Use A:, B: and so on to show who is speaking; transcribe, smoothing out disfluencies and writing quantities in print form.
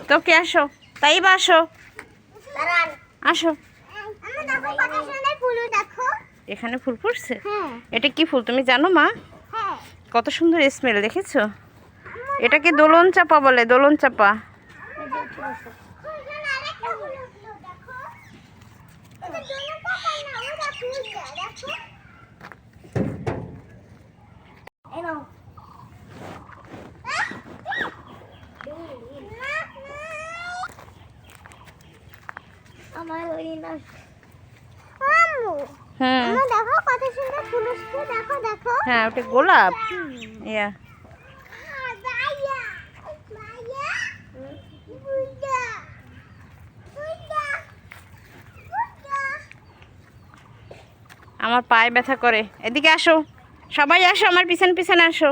A: তো কে আসো, তাই বা আসো, আসো। এখানে ফুল ফুটছে? এটা কি ফুল তুমি জানো মা? কত সুন্দর স্মেল, দেখেছো? এটাকে দোলন চাপা বলে, দোলন চাপা।
B: আমার ওই না
A: হুম,
B: দেখো কত সুন্দর ফুল আসছে, দেখো দেখো।
A: হ্যাঁ ওটা গোলাপ। ইয়া আমার পায়ে ব্যথা করে। এদিকে আসো, সবাই আসো, আমার পিছন পিছনে আসো।